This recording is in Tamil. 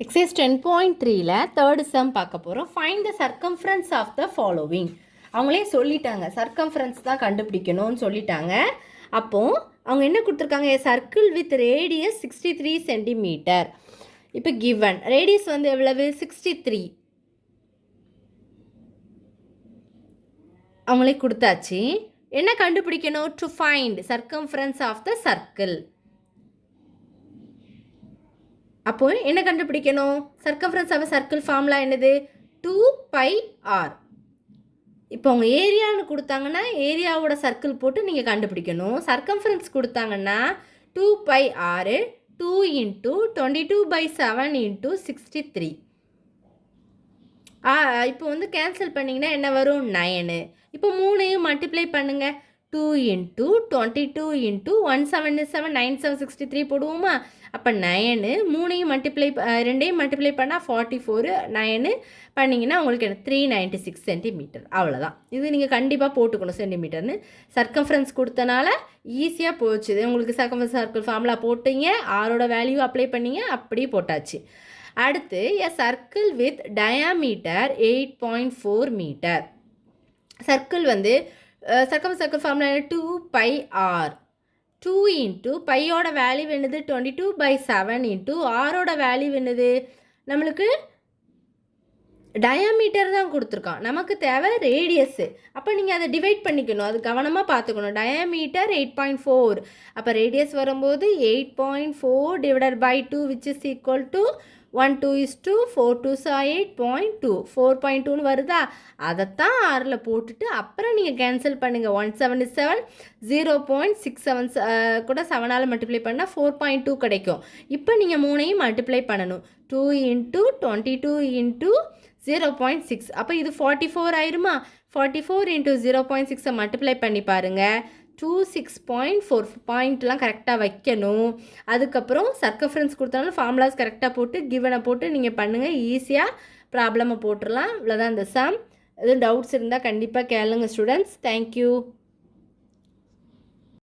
Exercise 10.3ல தேர்ட் சம் பார்க்க போகிறோம். Find the circumference of the following. அவங்களே சொல்லிட்டாங்க, சர்க்கம்ஃபரன்ஸ் தான் கண்டுபிடிக்கணும்னு சொல்லிட்டாங்க. அப்போது அவங்க என்ன கொடுத்துருக்காங்க, சர்க்கிள் வித் ரேடியஸ் 63 சென்டிமீட்டர். இப்போ கிவன் ரேடியஸ் வந்து எவ்வளவு 63 அவங்களே கொடுத்தாச்சு. என்ன கண்டுபிடிக்கணும், to find circumference of the circle. அப்போ என்ன கண்டுபிடிக்கணும், சர்க்கம்ஃபரன்ஸ் ஆஃப் சர்க்கிள் ஃபார்முலா என்னது, 2πr. இப்போ அவங்க ஏரியான்னு கொடுத்தாங்கன்னா ஏரியாவோட சர்க்கிள் போட்டு நீங்கள் கண்டுபிடிக்கணும். சர்க்கம்ஃபரன்ஸ் கொடுத்தாங்கன்னா 2πr 2 × 22/7 × 63. இப்போ வந்து கேன்சல் பண்ணிங்கன்னா என்ன வரும், 9. இப்போ 3ஐயும் மல்டிப்ளை பண்ணுங்கள். 2 × 22 × 177 9 7 63 போடுவோமா. அப்போ 9 3ஐயும் மல்டிப்ளை 2ஐயும் மல்டிப்ளை பண்ணால் 44 9 பண்ணிங்கன்னா உங்களுக்கு என்ன 396 சென்டிமீட்டர். அவ்வளோதான். இது நீங்கள் கண்டிப்பாக போட்டுக்கணும் சென்டிமீட்டர்னு. சர்க்கம்ஃபரன்ஸ் கொடுத்தனால ஈஸியாக போச்சு. உங்களுக்கு சர்க்கம்ஃபரன்ஸ் சர்க்கிள் ஃபார்முலா போட்டீங்க, ஆரோட வேல்யூ அப்ளை பண்ணீங்க, அப்படியே போட்டாச்சு. அடுத்து a circle with diameter 8.4 metre. Circle வந்து சர்க்கிள் ஃபார்முலா 2πr. 2 × பையோட வேல்யூ என்னது 22/7 × ஆரோட வேல்யூ என்னது நம்மளுக்கு டயாமீட்டர் தான் கொடுத்துருக்கான், நமக்கு தேவை ரேடியஸ்ஸு. அப்போ நீங்கள் அதை டிவைட் பண்ணிக்கணும், அது கவனமாக பார்த்துக்கணும். டயாமீட்டர் 8.4, அப்போ ரேடியஸ் வரும்போது 8.4 / 2 which is equal to 1 2 is 2 4 2s are 8.2 4.2ன்னு வருதா. அதைத்தான் 6ல் போட்டுட்டு அப்புறம் நீங்கள் கேன்சல் பண்ணுங்கள். 177 0.67 கூட 7ஆல் மல்டிப்ளை பண்ணால் 4.2 கிடைக்கும். இப்போ நீங்கள் 3ஐயும் மல்டிப்ளை பண்ணணும். 2 × 22 × 0.6. அப்போ இது 44 ஆயிருமா. 44 × 0.6 மல்டிப்ளை பண்ணி பாருங்கள். 26.4 பாயிண்ட்லாம் கரெக்டாக வைக்கணும். அதுக்கப்புறம் சர்க்கம்ஃபரன்ஸ் கொடுத்தாலும் ஃபார்முலாஸ் கரெக்டாக போட்டு கிவனை போட்டு நீங்கள் பண்ணுங்கள். ஈஸியாக ப்ராப்ளமை போட்டுடலாம். இவ்வளோதான் இந்த சம். எதுவும் டவுட்ஸ் இருந்தால் கண்டிப்பாக கேளுங்க ஸ்டூடெண்ட்ஸ். தேங்க்யூ.